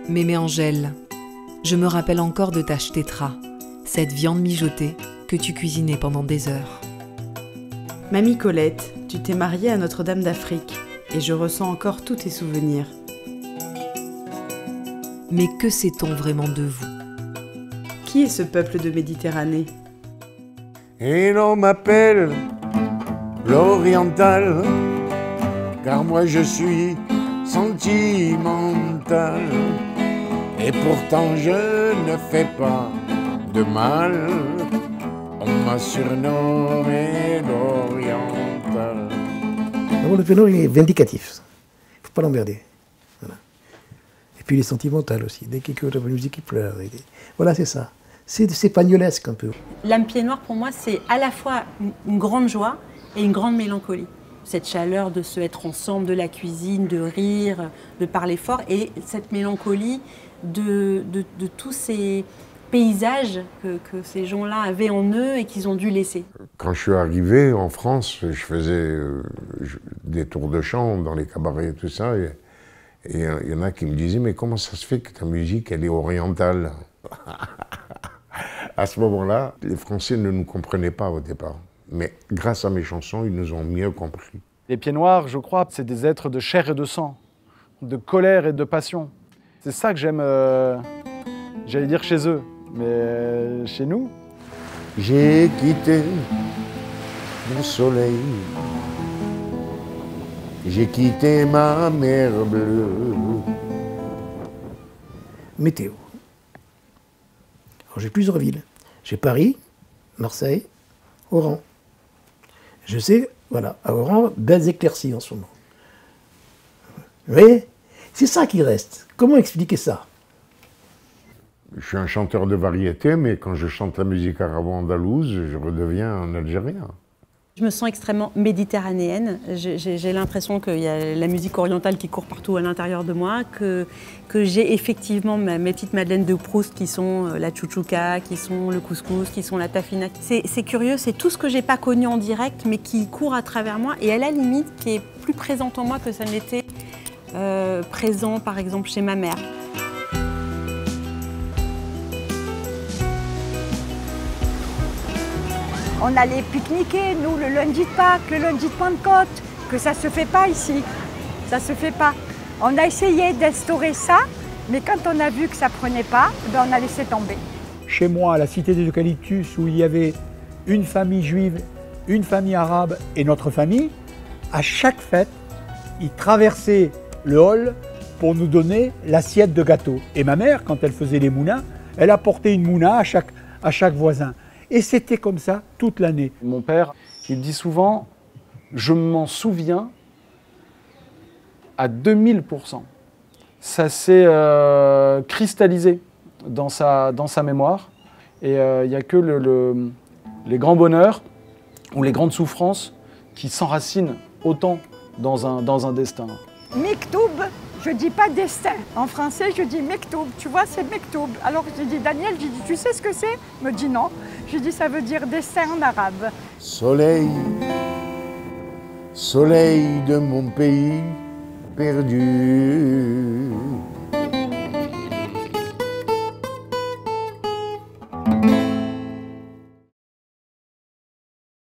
Mémé Angèle, je me rappelle encore de ta tétra, cette viande mijotée que tu cuisinais pendant des heures. Mamie Colette, tu t'es mariée à Notre-Dame d'Afrique et je ressens encore tous tes souvenirs. Mais que sait-on vraiment de vous? Qui est ce peuple de Méditerranée? Et l'on m'appelle l'oriental, car moi je suis sentimental. Et pourtant je ne fais pas de mal, on m'a surnommé l'oriental. D'abord, le ténor il est vindicatif, il ne faut pas l'emmerder. Voilà. Et puis il est sentimental aussi, dès qu'il écoute la musique il pleure. Voilà, c'est ça. C'est pagnolesque un peu. L'âme pied noir, pour moi, c'est à la fois une grande joie et une grande mélancolie. Cette chaleur de se être ensemble, de la cuisine, de rire, de parler fort, et cette mélancolie de tous ces paysages que ces gens-là avaient en eux et qu'ils ont dû laisser. Quand je suis arrivé en France, je faisais des tours de chant dans les cabarets et tout ça, et il y en a qui me disaient « Mais comment ça se fait que ta musique, elle est orientale ?» À ce moment-là, les Français ne nous comprenaient pas au départ. Mais grâce à mes chansons, ils nous ont mieux compris. Les Pieds Noirs, je crois, c'est des êtres de chair et de sang, de colère et de passion. C'est ça que j'aime, j'allais dire chez eux, mais chez nous. J'ai quitté mon soleil, j'ai quitté ma mer bleue. Météo. Alors j'ai plusieurs villes. J'ai Paris, Marseille, Oran. Je sais, voilà, à Oran, belles éclaircies en ce moment. Vous voyez? C'est ça qui reste. Comment expliquer ça? Je suis un chanteur de variété, mais quand je chante la musique arabo-andalouse, je redeviens un Algérien. Je me sens extrêmement méditerranéenne. J'ai l'impression qu'il y a la musique orientale qui court partout à l'intérieur de moi, que j'ai effectivement mes petites madeleines de Proust qui sont la chouchouka, qui sont le couscous, qui sont la tafina. C'est curieux, c'est tout ce que j'ai pas connu en direct, mais qui court à travers moi et à la limite qui est plus présente en moi que ça n'était présent par exemple chez ma mère. On allait pique-niquer, nous, le lundi de Pâques, le lundi de Pentecôte, que ça ne se fait pas ici. Ça ne se fait pas. On a essayé d'instaurer ça, mais quand on a vu que ça ne prenait pas, ben on a laissé tomber. Chez moi, à la cité des Eucalyptus, où il y avait une famille juive, une famille arabe et notre famille, à chaque fête, ils traversaient le hall pour nous donner l'assiette de gâteau. Et ma mère, quand elle faisait les mounas, elle apportait une mouna à chaque voisin. Et c'était comme ça toute l'année. Mon père, il dit souvent, je m'en souviens à 2000%. Ça s'est cristallisé dans sa mémoire. Et il n'y a que les grands bonheurs ou les grandes souffrances qui s'enracinent autant dans un destin. Mektoub, je dis pas destin. En français, je dis mektoub. Tu vois, c'est mektoub. Alors j'ai dit, Daniel, j'ai dit, tu sais ce que c'est? Il me dit non. J'ai dit, ça veut dire destin en arabe. Soleil, soleil de mon pays perdu.